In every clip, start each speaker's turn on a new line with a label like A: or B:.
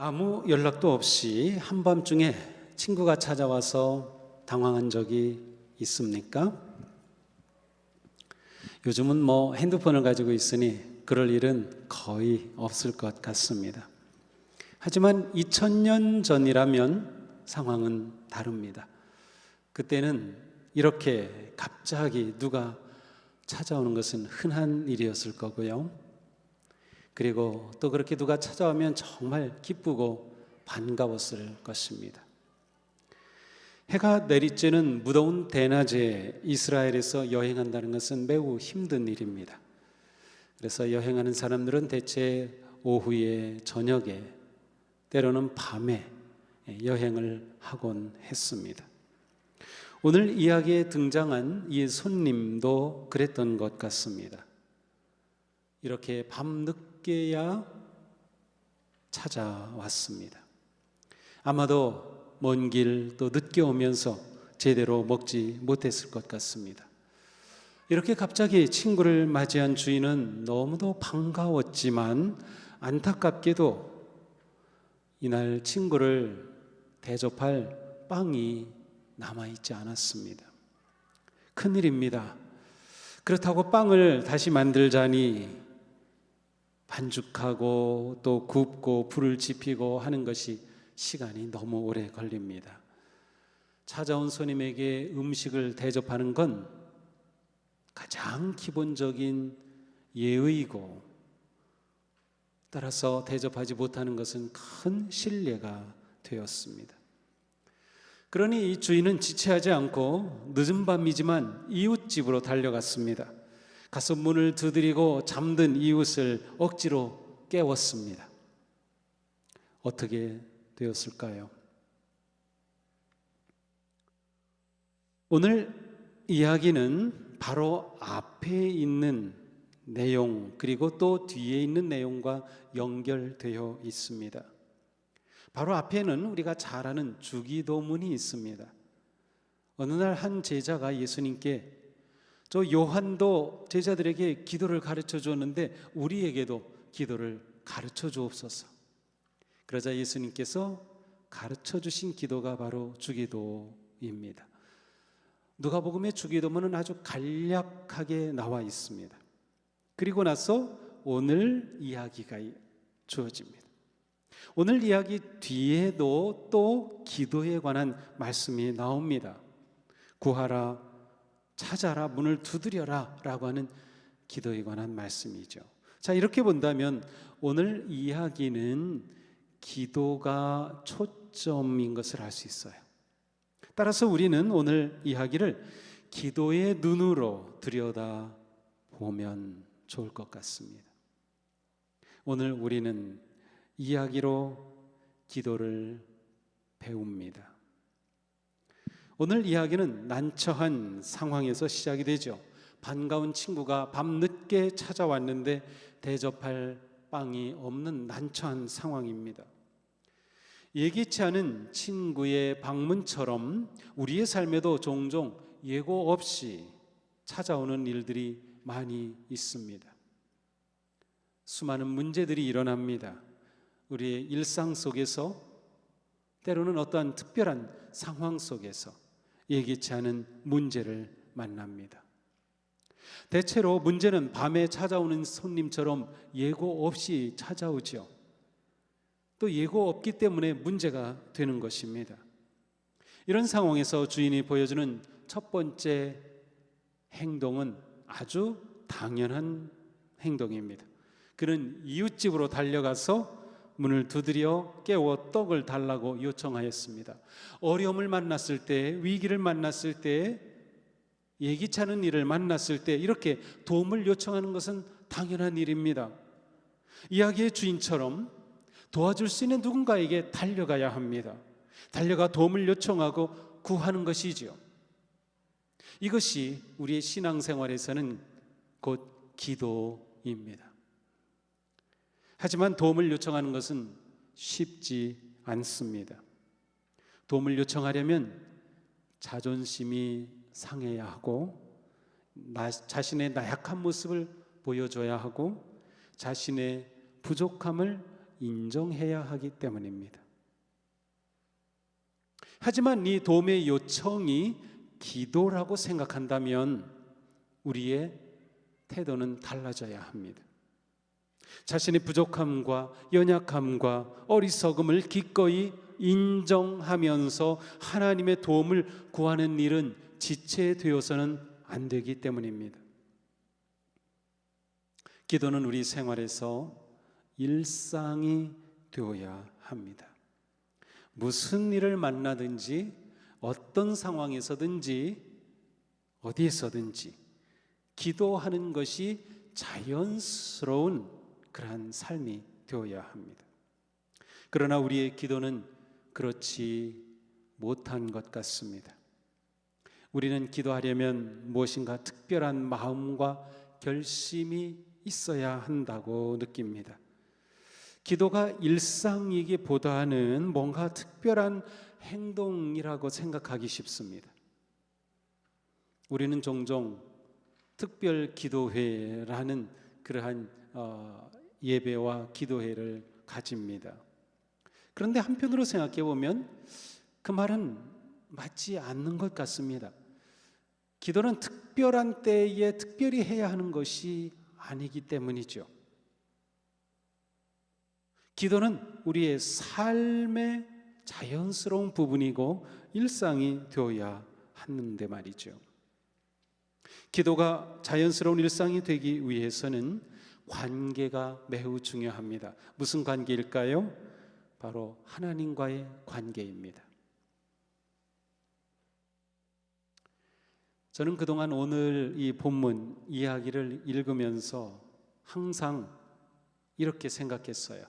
A: 아무 연락도 없이 한밤중에 친구가 찾아와서 당황한 적이 있습니까? 요즘은 핸드폰을 가지고 있으니 그럴 일은 거의 없을 것 같습니다. 하지만 2000년 전이라면 상황은 다릅니다. 그때는 이렇게 갑자기 누가 찾아오는 것은 흔한 일이었을 거고요. 그리고 또 그렇게 누가 찾아오면 정말 기쁘고 반가웠을 것입니다. 해가 내리쬐는 무더운 대낮에 이스라엘에서 여행한다는 것은 매우 힘든 일입니다. 그래서 여행하는 사람들은 대체 오후에, 저녁에, 때로는 밤에 여행을 하곤 했습니다. 오늘 이야기에 등장한 이 손님도 그랬던 것 같습니다. 이렇게 밤늦게야 찾아왔습니다. 아마도 먼 길 또 늦게 오면서 제대로 먹지 못했을 것 같습니다. 이렇게 갑자기 친구를 맞이한 주인은 너무도 반가웠지만 안타깝게도 이날 친구를 대접할 빵이 남아있지 않았습니다. 큰일입니다. 그렇다고 빵을 다시 만들자니 반죽하고 또 굽고 불을 지피고 하는 것이 시간이 너무 오래 걸립니다. 찾아온 손님에게 음식을 대접하는 건 가장 기본적인 예의이고, 따라서 대접하지 못하는 것은 큰 실례가 되었습니다. 그러니 이 주인은 지체하지 않고 늦은 밤이지만 이웃집으로 달려갔습니다. 가서 문을 두드리고 잠든 이웃을 억지로 깨웠습니다. 어떻게 되었을까요? 오늘 이야기는 바로 앞에 있는 내용 그리고 또 뒤에 있는 내용과 연결되어 있습니다. 바로 앞에는 우리가 잘 아는 주기도문이 있습니다. 어느 날 한 제자가 예수님께 저 요한도 제자들에게 기도를 가르쳐 주었는데 우리에게도 기도를 가르쳐 주옵소서. 그러자 예수님께서 가르쳐 주신 기도가 바로 주기도입니다. 누가복음의 주기도문은 아주 간략하게 나와 있습니다. 그리고 나서 오늘 이야기가 주어집니다. 오늘 이야기 뒤에도 또 기도에 관한 말씀이 나옵니다. 구하라, 찾아라, 문을 두드려라 라고 하는 기도에 관한 말씀이죠. 자, 이렇게 본다면 오늘 이야기는 기도가 초점인 것을 알 수 있어요. 따라서 우리는 오늘 이야기를 기도의 눈으로 들여다보면 좋을 것 같습니다. 오늘 우리는 이야기로 기도를 배웁니다. 오늘 이야기는 난처한 상황에서 시작이 되죠. 반가운 친구가 밤늦게 찾아왔는데 대접할 빵이 없는 난처한 상황입니다. 예기치 않은 친구의 방문처럼 우리의 삶에도 종종 예고 없이 찾아오는 일들이 많이 있습니다. 수많은 문제들이 일어납니다. 우리의 일상 속에서, 때로는 어떠한 특별한 상황 속에서 예기치 않은 문제를 만납니다. 대체로 문제는 밤에 찾아오는 손님처럼 예고 없이 찾아오죠. 또 예고 없기 때문에 문제가 되는 것입니다. 이런 상황에서 주인이 보여주는 첫 번째 행동은 아주 당연한 행동입니다. 그는 이웃집으로 달려가서 문을 두드려 깨워 떡을 달라고 요청하였습니다. 어려움을 만났을 때, 위기를 만났을 때, 예기치 않은 일을 만났을 때 이렇게 도움을 요청하는 것은 당연한 일입니다. 이야기의 주인처럼 도와줄 수 있는 누군가에게 달려가야 합니다. 달려가 도움을 요청하고 구하는 것이지요. 이것이 우리의 신앙생활에서는 곧 기도입니다. 하지만 도움을 요청하는 것은 쉽지 않습니다. 도움을 요청하려면 자존심이 상해야 하고, 자신의 나약한 모습을 보여줘야 하고, 자신의 부족함을 인정해야 하기 때문입니다. 하지만 이 도움의 요청이 기도라고 생각한다면 우리의 태도는 달라져야 합니다. 자신의 부족함과 연약함과 어리석음을 기꺼이 인정하면서 하나님의 도움을 구하는 일은 지체되어서는 안 되기 때문입니다. 기도는 우리 생활에서 일상이 되어야 합니다. 무슨 일을 만나든지 어떤 상황에서든지 어디에서든지 기도하는 것이 자연스러운 그러한 삶이 되어야 합니다. 그러나 우리의 기도는 그렇지 못한 것 같습니다. 우리는 기도하려면 무엇인가 특별한 마음과 결심이 있어야 한다고 느낍니다. 기도가 일상이기보다는 뭔가 특별한 행동이라고 생각하기 쉽습니다. 우리는 종종 특별 기도회라는 그러한 예배와 기도회를 가집니다. 그런데 한편으로 생각해 보면 그 말은 맞지 않는 것 같습니다. 기도는 특별한 때에 특별히 해야 하는 것이 아니기 때문이죠. 기도는 우리의 삶의 자연스러운 부분이고 일상이 되어야 하는데 말이죠. 기도가 자연스러운 일상이 되기 위해서는 관계가 매우 중요합니다. 무슨 관계일까요? 바로 하나님과의 관계입니다. 저는 그동안 오늘 이 본문 이야기를 읽으면서 항상 이렇게 생각했어요.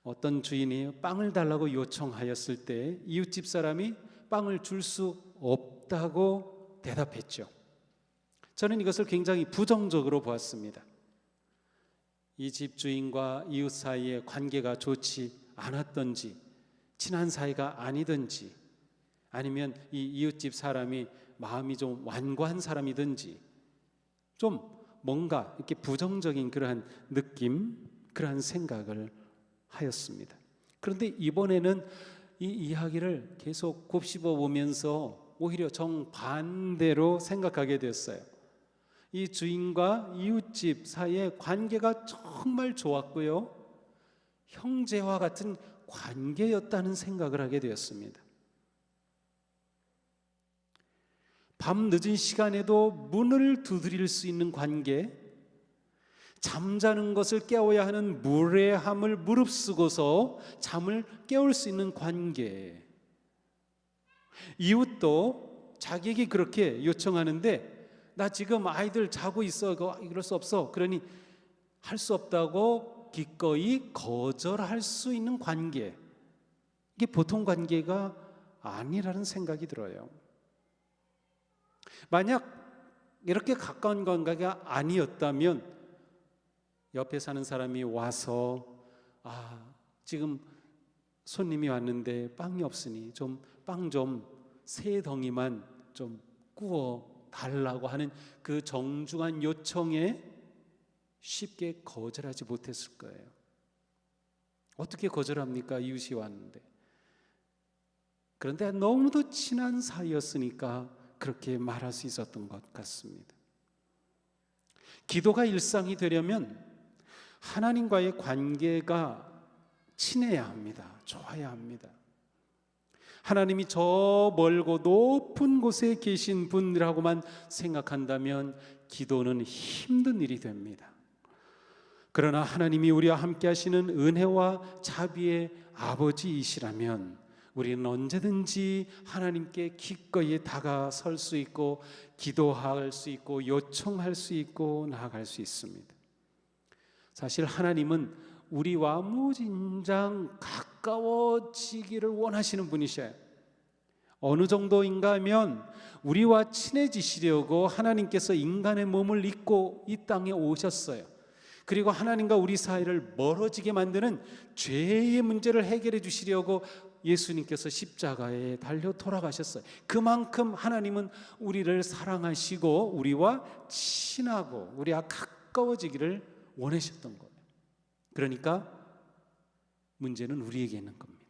A: 어떤 주인이 빵을 달라고 요청하였을 때 이웃집 사람이 빵을 줄 수 없다고 대답했죠. 저는 이것을 굉장히 부정적으로 보았습니다. 이 집주인과 이웃 사이의 관계가 좋지 않았던지, 친한 사이가 아니든지, 아니면 이 이웃집 사람이 마음이 좀 완고한 사람이든지, 좀 뭔가 이렇게 부정적인 그러한 느낌, 그러한 생각을 하였습니다. 그런데 이번에는 이 이야기를 계속 곱씹어 보면서 오히려 정반대로 생각하게 됐어요. 이 주인과 이웃집 사이의 관계가 정말 좋았고요, 형제와 같은 관계였다는 생각을 하게 되었습니다. 밤 늦은 시간에도 문을 두드릴 수 있는 관계, 잠자는 것을 깨워야 하는 무례함을 무릅쓰고서 잠을 깨울 수 있는 관계, 이웃도 자기에게 그렇게 요청하는데 나 지금 아이들 자고 있어, 이럴 수 없어, 그러니 할 수 없다고 기꺼이 거절할 수 있는 관계, 이게 보통 관계가 아니라는 생각이 들어요. 만약 이렇게 가까운 관계가 아니었다면 옆에 사는 사람이 와서 지금 손님이 왔는데 빵이 없으니 좀 빵 좀 세 덩이만 좀 구워 달라고 하는 그 정중한 요청에 쉽게 거절하지 못했을 거예요. 어떻게 거절합니까? 이웃이 왔는데. 그런데 너무도 친한 사이였으니까 그렇게 말할 수 있었던 것 같습니다. 기도가 일상이 되려면 하나님과의 관계가 친해야 합니다. 좋아야 합니다. 하나님이 저 멀고 높은 곳에 계신 분이라고만 생각한다면 기도는 힘든 일이 됩니다. 그러나 하나님이 우리와 함께 하시는 은혜와 자비의 아버지이시라면 우리는 언제든지 하나님께 기꺼이 다가설 수 있고 기도할 수 있고 요청할 수 있고 나아갈 수 있습니다. 사실 하나님은 우리와 무진장 가까워지기를 원하시는 분이셔요. 어느 정도인가 하면 우리와 친해지시려고 하나님께서 인간의 몸을 입고 이 땅에 오셨어요. 그리고 하나님과 우리 사이를 멀어지게 만드는 죄의 문제를 해결해 주시려고 예수님께서 십자가에 달려 돌아가셨어요. 그만큼 하나님은 우리를 사랑하시고 우리와 친하고 우리와 가까워지기를 원하셨던 거예요. 그러니까 문제는 우리에게 있는 겁니다.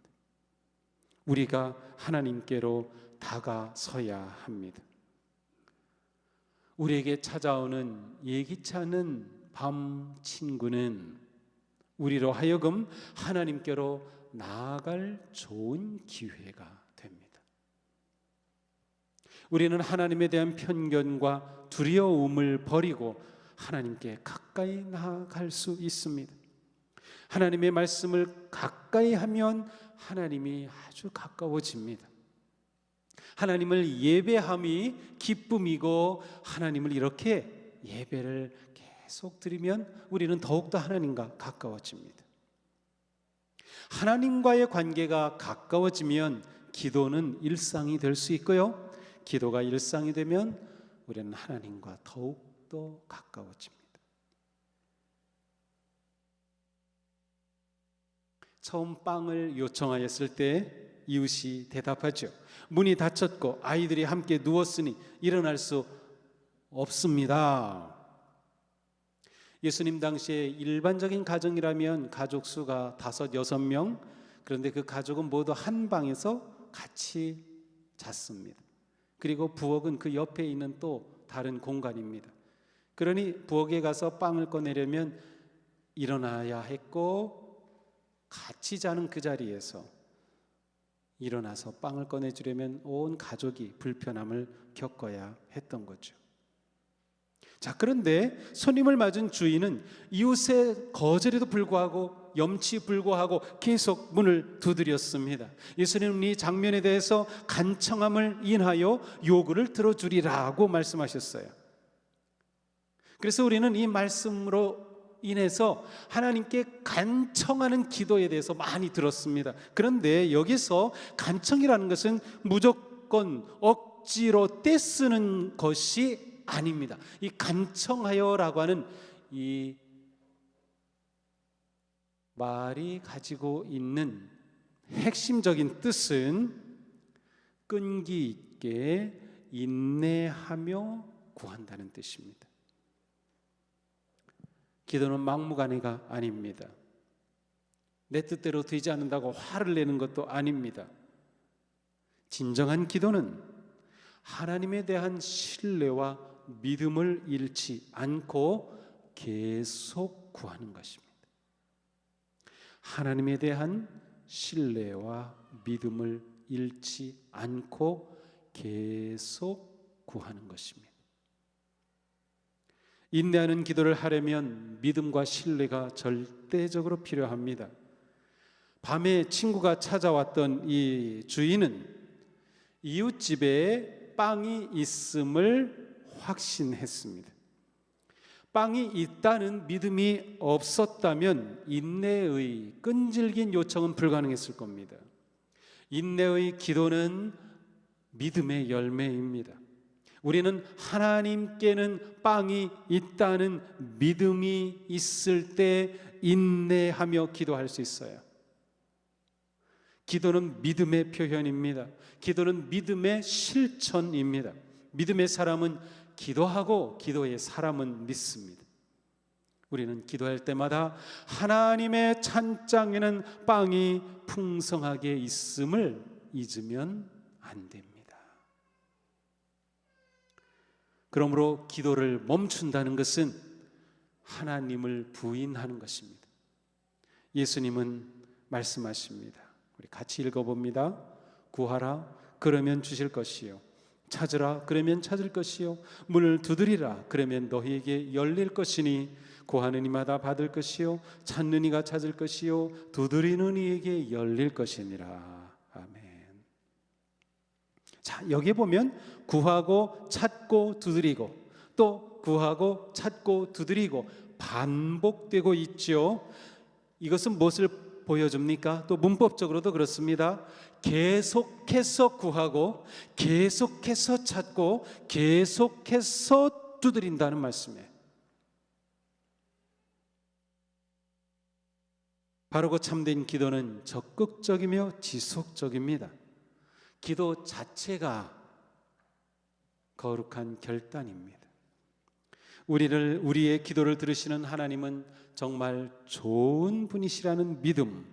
A: 우리가 하나님께로 다가서야 합니다. 우리에게 찾아오는 예기치 않은 밤 친구는 우리로 하여금 하나님께로 나아갈 좋은 기회가 됩니다. 우리는 하나님에 대한 편견과 두려움을 버리고 하나님께 가까이 나아갈 수 있습니다. 하나님의 말씀을 가까이 하면 하나님이 아주 가까워집니다. 하나님을 예배함이 기쁨이고 하나님을 이렇게 예배를 계속 드리면 우리는 더욱더 하나님과 가까워집니다. 하나님과의 관계가 가까워지면 기도는 일상이 될 수 있고요. 기도가 일상이 되면 우리는 하나님과 더욱더 가까워집니다. 처음 빵을 요청하였을 때 이웃이 대답하죠. 문이 닫혔고 아이들이 함께 누웠으니 일어날 수 없습니다. 예수님 당시에 일반적인 가정이라면 가족 수가 5, 6명, 그런데 그 가족은 모두 한 방에서 같이 잤습니다. 그리고 부엌은 그 옆에 있는 또 다른 공간입니다. 그러니 부엌에 가서 빵을 꺼내려면 일어나야 했고 같이 자는 그 자리에서 일어나서 빵을 꺼내주려면 온 가족이 불편함을 겪어야 했던 거죠. 자, 그런데 손님을 맞은 주인은 이웃의 거절에도 불구하고 염치 불구하고 계속 문을 두드렸습니다. 예수님은 이 장면에 대해서 간청함을 인하여 요구를 들어주리라고 말씀하셨어요. 그래서 우리는 이 말씀으로 인해서 하나님께 간청하는 기도에 대해서 많이 들었습니다. 그런데 여기서 간청이라는 것은 무조건 억지로 떼쓰는 것이 아닙니다. 이 간청하여라고 하는 이 말이 가지고 있는 핵심적인 뜻은 끈기 있게 인내하며 구한다는 뜻입니다. 기도는 막무가내가 아닙니다. 내 뜻대로 되지 않는다고 화를 내는 것도 아닙니다. 진정한 기도는 하나님에 대한 신뢰와 믿음을 잃지 않고 계속 구하는 것입니다. 하나님에 대한 신뢰와 믿음을 잃지 않고 계속 구하는 것입니다. 인내하는 기도를 하려면 믿음과 신뢰가 절대적으로 필요합니다. 밤에 친구가 찾아왔던 이 주인은 이웃집에 빵이 있음을 확신했습니다. 빵이 있다는 믿음이 없었다면 인내의 끈질긴 요청은 불가능했을 겁니다. 인내의 기도는 믿음의 열매입니다. 우리는 하나님께는 빵이 있다는 믿음이 있을 때 인내하며 기도할 수 있어요. 기도는 믿음의 표현입니다. 기도는 믿음의 실천입니다. 믿음의 사람은 기도하고 기도의 사람은 믿습니다. 우리는 기도할 때마다 하나님의 찬장에는 빵이 풍성하게 있음을 잊으면 안 됩니다. 그러므로 기도를 멈춘다는 것은 하나님을 부인하는 것입니다. 예수님은 말씀하십니다. 우리 같이 읽어봅니다. 구하라 그러면 주실 것이요 찾으라 그러면 찾을 것이요 문을 두드리라 그러면 너희에게 열릴 것이니 구하는 이마다 받을 것이요 찾는 이가 찾을 것이요 두드리는 이에게 열릴 것이니라. 아멘. 자, 여기 보면 구하고 찾고 두드리고 또 구하고 찾고 두드리고 반복되고 있죠. 이것은 무엇을 보여줍니까? 또 문법적으로도 그렇습니다. 계속해서 구하고 계속해서 찾고 계속해서 두드린다는 말씀이에요. 바르고 참된 기도는 적극적이며 지속적입니다. 기도 자체가 거룩한 결단입니다. 우리의 기도를 들으시는 하나님은 정말 좋은 분이시라는 믿음,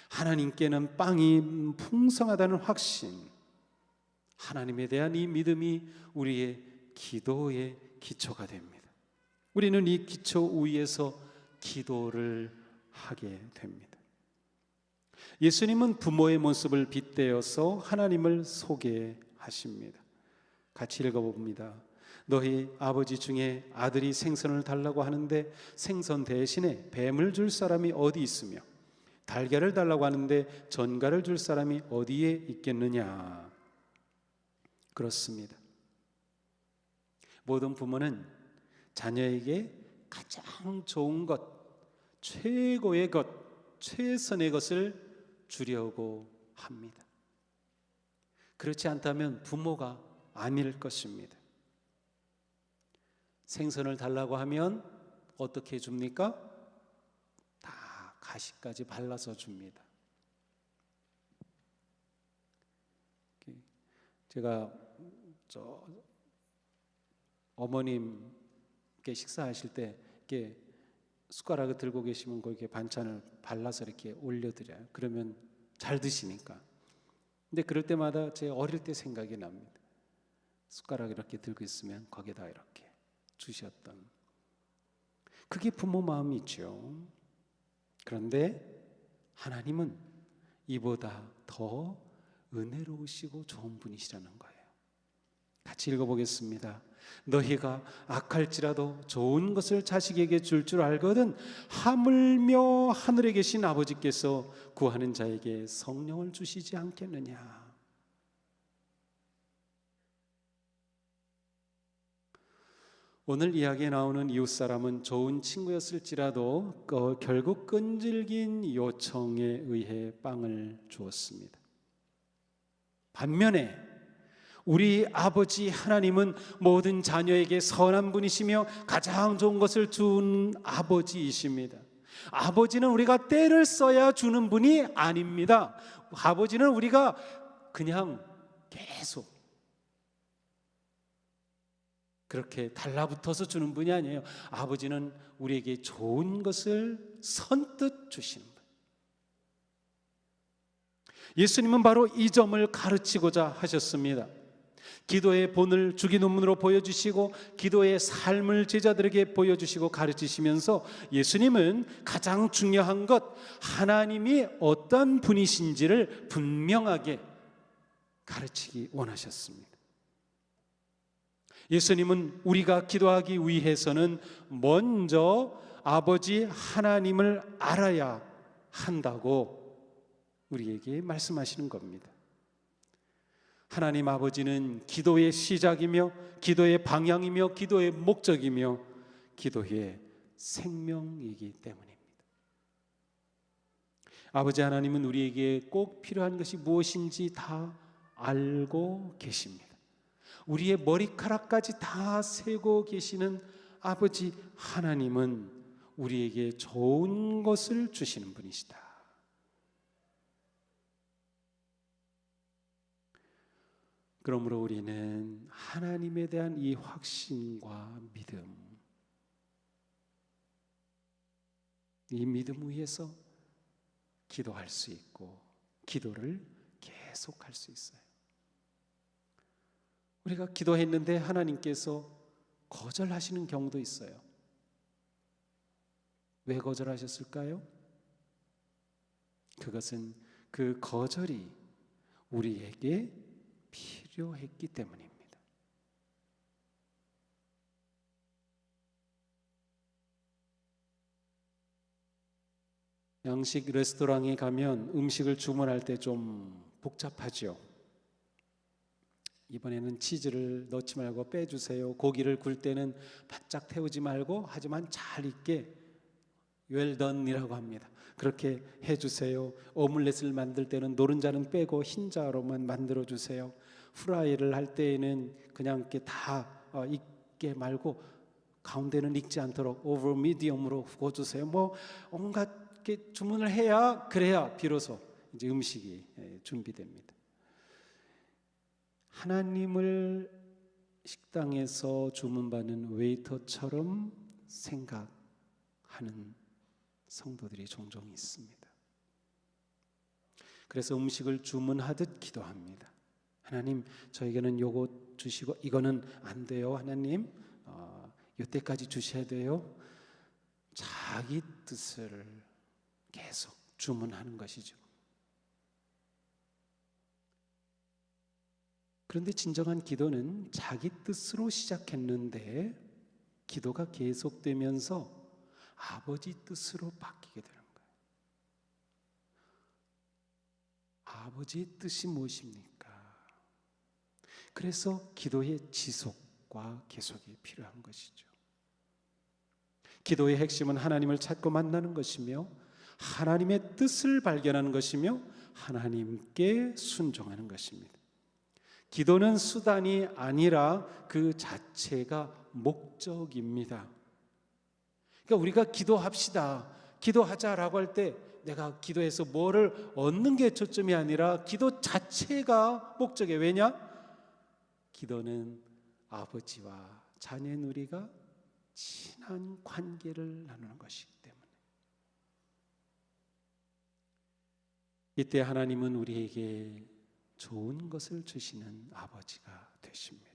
A: 하나님께는 빵이 풍성하다는 확신, 하나님에 대한 이 믿음이 우리의 기도의 기초가 됩니다. 우리는 이 기초 위에서 기도를 하게 됩니다. 예수님은 부모의 모습을 빗대어서 하나님을 소개하십니다. 같이 읽어봅니다. 너희 아버지 중에 아들이 생선을 달라고 하는데 생선 대신에 뱀을 줄 사람이 어디 있으며 달걀을 달라고 하는데 전갈을 줄 사람이 어디에 있겠느냐. 그렇습니다. 모든 부모는 자녀에게 가장 좋은 것, 최고의 것, 최선의 것을 주려고 합니다. 그렇지 않다면 부모가 아닐 것입니다. 생선을 달라고 하면 어떻게 줍니까? 다 가시까지 발라서 줍니다. 제가 어머님께 식사하실 때 이렇게 숟가락을 들고 계시면 거기에 반찬을 발라서 이렇게 올려드려요. 그러면 잘 드시니까. 근데 그럴 때마다 제 어릴 때 생각이 납니다. 숟가락 이렇게 들고 있으면 거기다 이렇게 주셨던, 그게 부모 마음이죠. 그런데 하나님은 이보다 더 은혜로우시고 좋은 분이시라는 거예요. 같이 읽어보겠습니다. 너희가 악할지라도 좋은 것을 자식에게 줄 줄 알거든 하물며 하늘에 계신 아버지께서 구하는 자에게 성령을 주시지 않겠느냐. 오늘 이야기에 나오는 이웃사람은 좋은 친구였을지라도 결국 끈질긴 요청에 의해 빵을 주었습니다. 반면에 우리 아버지 하나님은 모든 자녀에게 선한 분이시며 가장 좋은 것을 준 아버지이십니다. 아버지는 우리가 때를 써야 주는 분이 아닙니다. 아버지는 우리가 그냥 계속 그렇게 달라붙어서 주는 분이 아니에요. 아버지는 우리에게 좋은 것을 선뜻 주시는 분. 예수님은 바로 이 점을 가르치고자 하셨습니다. 기도의 본을 주기도문으로 보여주시고 기도의 삶을 제자들에게 보여주시고 가르치시면서 예수님은 가장 중요한 것, 하나님이 어떤 분이신지를 분명하게 가르치기 원하셨습니다. 예수님은 우리가 기도하기 위해서는 먼저 아버지 하나님을 알아야 한다고 우리에게 말씀하시는 겁니다. 하나님 아버지는 기도의 시작이며 기도의 방향이며 기도의 목적이며 기도의 생명이기 때문입니다. 아버지 하나님은 우리에게 꼭 필요한 것이 무엇인지 다 알고 계십니다. 우리의 머리카락까지 다 세고 계시는 아버지 하나님은 우리에게 좋은 것을 주시는 분이시다. 그러므로 우리는 하나님에 대한 이 확신과 믿음, 이 믿음 위에서 기도할 수 있고 기도를 계속할 수 있어요. 우리가 기도했는데 하나님께서 거절하시는 경우도 있어요. 왜 거절하셨을까요? 그것은 그 거절이 우리에게 필요했기 때문입니다. 양식 레스토랑에 가면 음식을 주문할 때 좀 복잡하죠. 이번에는 치즈를 넣지 말고 빼주세요. 고기를 굴 때는 바짝 태우지 말고 하지만 잘 익게 웰던이라고 합니다. 그렇게 해주세요. 오믈렛을 만들 때는 노른자는 빼고 흰자로만 만들어주세요. 후라이를 할 때에는 그냥 이렇게 다 익게 말고 가운데는 익지 않도록 오버 미디엄으로 구워주세요. 뭐 온갖 이렇게 주문을 해야 그래야 비로소 이제 음식이 준비됩니다. 하나님을 식당에서 주문받는 웨이터처럼 생각하는 성도들이 종종 있습니다. 그래서 음식을 주문하듯 기도합니다. 하나님, 저에게는 요거 주시고 이거는 안 돼요. 하나님, 이때까지 주셔야 돼요. 자기 뜻을 계속 주문하는 것이죠. 그런데 진정한 기도는 자기 뜻으로 시작했는데 기도가 계속되면서 아버지 뜻으로 바뀌게 되는 거예요. 아버지의 뜻이 무엇입니까? 그래서 기도의 지속과 계속이 필요한 것이죠. 기도의 핵심은 하나님을 찾고 만나는 것이며 하나님의 뜻을 발견하는 것이며 하나님께 순종하는 것입니다. 기도는 수단이 아니라 그 자체가 목적입니다. 그러니까 우리가 기도합시다, 기도하자라고 할 때 내가 기도해서 뭐를 얻는 게 초점이 아니라 기도 자체가 목적이에요. 왜냐? 기도는 아버지와 자녀의 우리가 친한 관계를 나누는 것이기 때문에. 이때 하나님은 우리에게 좋은 것을 주시는 아버지가 되십니다.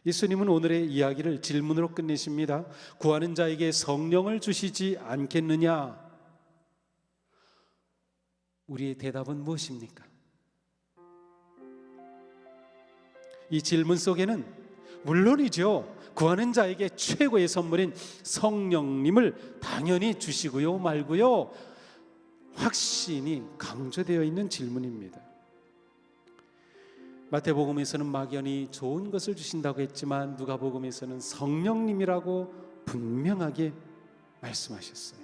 A: 예수님은 오늘의 이야기를 질문으로 끝내십니다. 구하는 자에게 성령을 주시지 않겠느냐? 우리의 대답은 무엇입니까? 이 질문 속에는 물론이죠, 구하는 자에게 최고의 선물인 성령님을 당연히 주시고요 말고요 확신이 강조되어 있는 질문입니다. 마태복음에서는 막연히 좋은 것을 주신다고 했지만 누가복음에서는 성령님이라고 분명하게 말씀하셨어요.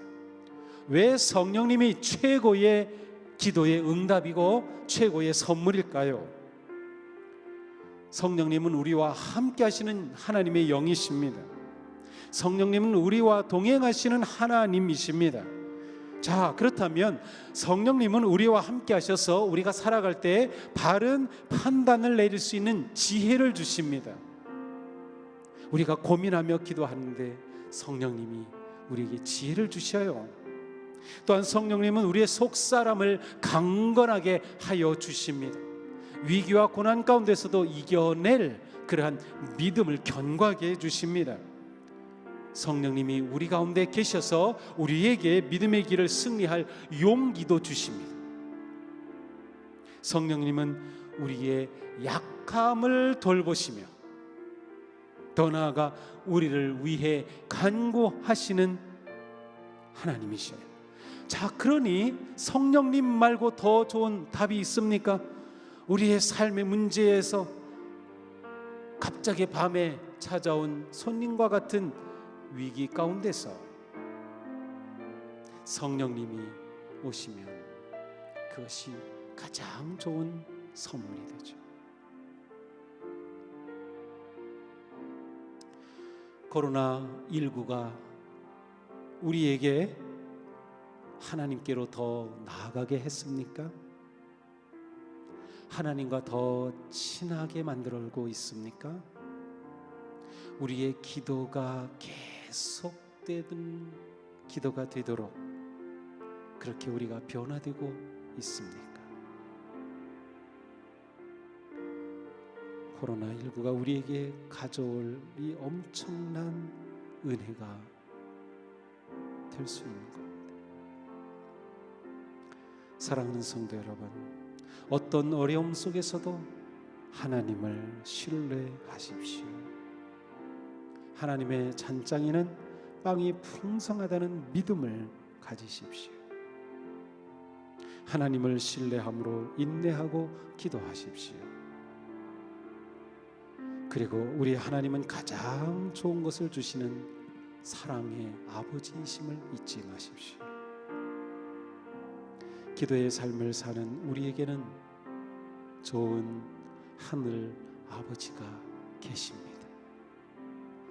A: 왜 성령님이 최고의 기도의 응답이고 최고의 선물일까요? 성령님은 우리와 함께 하시는 하나님의 영이십니다. 성령님은 우리와 동행하시는 하나님이십니다. 자, 그렇다면 성령님은 우리와 함께 하셔서 우리가 살아갈 때 바른 판단을 내릴 수 있는 지혜를 주십니다. 우리가 고민하며 기도하는데 성령님이 우리에게 지혜를 주셔요. 또한 성령님은 우리의 속사람을 강건하게 하여 주십니다. 위기와 고난 가운데서도 이겨낼 그러한 믿음을 견고하게 해주십니다. 성령님이 우리 가운데 계셔서 우리에게 믿음의 길을 승리할 용기도 주십니다. 성령님은 우리의 약함을 돌보시며 더 나아가 우리를 위해 간구하시는 하나님이셔요. 자, 그러니 성령님 말고 더 좋은 답이 있습니까? 우리의 삶의 문제에서 갑자기 밤에 찾아온 손님과 같은 위기 가운데서 성령님이 오시면 그것이 가장 좋은 선물이 되죠. 코로나19가 우리에게 하나님께로 더 나아가게 했습니까? 하나님과 더 친하게 만들고 있습니까? 우리의 기도가 계속되는 기도가 되도록 그렇게 우리가 변화되고 있습니까? 코로나19가 우리에게 가져올 이 엄청난 은혜가 될 수 있는 겁니다. 사랑하는 성도 여러분, 어떤 어려움 속에서도 하나님을 신뢰하십시오. 하나님의 잔장에는 빵이 풍성하다는 믿음을 가지십시오. 하나님을 신뢰함으로 인내하고 기도하십시오. 그리고 우리 하나님은 가장 좋은 것을 주시는 사랑의 아버지이심을 잊지 마십시오. 기도의 삶을 사는 우리에게는 좋은 하늘 아버지가 계십니다.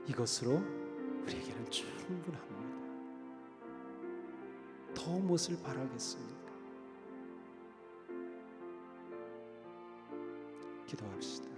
A: 이것으로 우리에게는 충분합니다. 더 무엇을 바라겠습니까? 기도합시다.